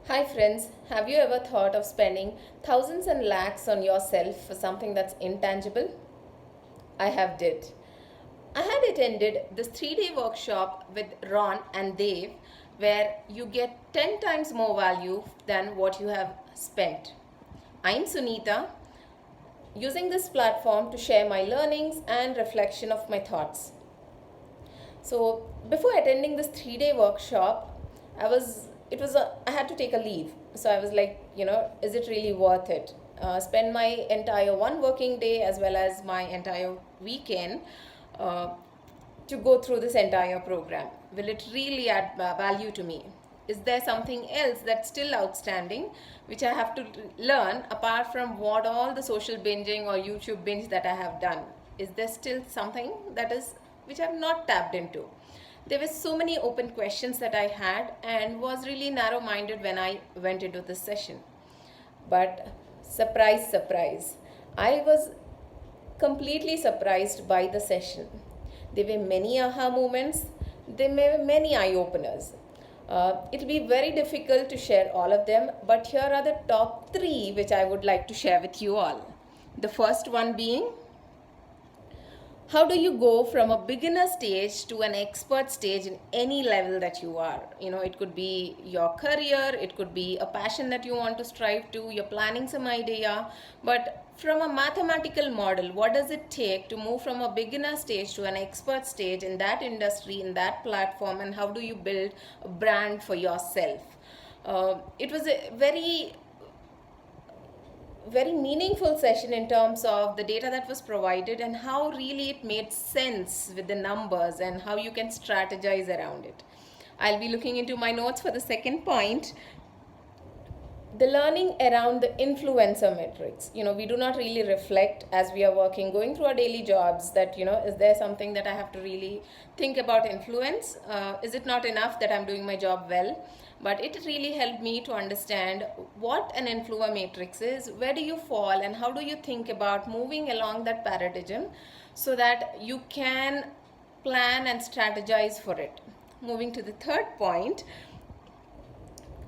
Hi friends, have you ever thought of spending thousands and lakhs on yourself for something that's intangible? I have did. I had attended this 3-day workshop with Ron and Dave where you get 10 times more value than what you have spent. I'm Sunitha, using this platform to share my learnings and reflection of my thoughts. So before attending this 3-day workshop, I had to take a leave. So I was like, is it really worth it? Spend my entire one working day as well as my entire weekend uh, to go through this entire program. Will it really add value to me? Is there something else that's still outstanding which I have to learn apart from what all the social binging or YouTube binge that I have done? Is there still something that is which I've not tapped into? There were so many open questions that I had and was really narrow minded when I went into this session. But surprise, surprise, I was completely surprised by the session. There were many aha moments, there were many eye openers. It'll be very difficult to share all of them, but here are the top three which I would like to share with you all. The first one being, how do you go from a beginner stage to an expert stage in any level that you are? It could be your career, it could be a passion that you want to strive to, you're planning some idea. But from a mathematical model, what does it take to move from a beginner stage to an expert stage in that industry, in that platform, and how do you build a brand for yourself? It was a very meaningful session in terms of the data that was provided and how really it made sense with the numbers and how you can strategize around it. I'll be looking into my notes for the second point, the learning around the influencer metrics. We do not really reflect as we are working, going through our daily jobs, that is there something that I have to really think about influence? Is it not enough that I'm doing my job well? But it really helped me to understand what an influencer matrix is, where do you fall, and how do you think about moving along that paradigm so that you can plan and strategize for it. Moving to the third point,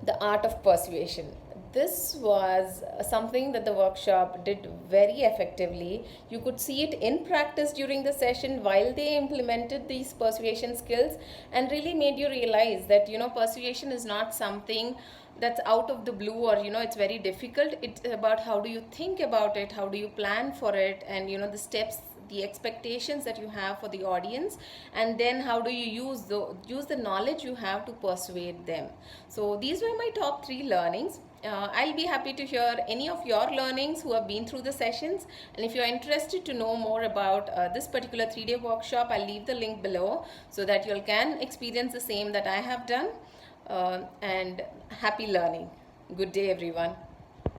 the art of persuasion. This was something that the workshop did very effectively. You could see it in practice during the session while they implemented these persuasion skills, and really made you realize that persuasion is not something that's out of the blue, or it's very difficult. It's about how do you think about it, how do you plan for it, and the steps, the expectations that you have for the audience, and then how do you use the knowledge you have to persuade them. So these were my top 3 learnings. I'll be happy to hear any of your learnings who have been through the sessions, and if you're interested to know more about this particular 3-day workshop, I'll leave the link below so that you can experience the same that I have done. And happy learning. Good day everyone.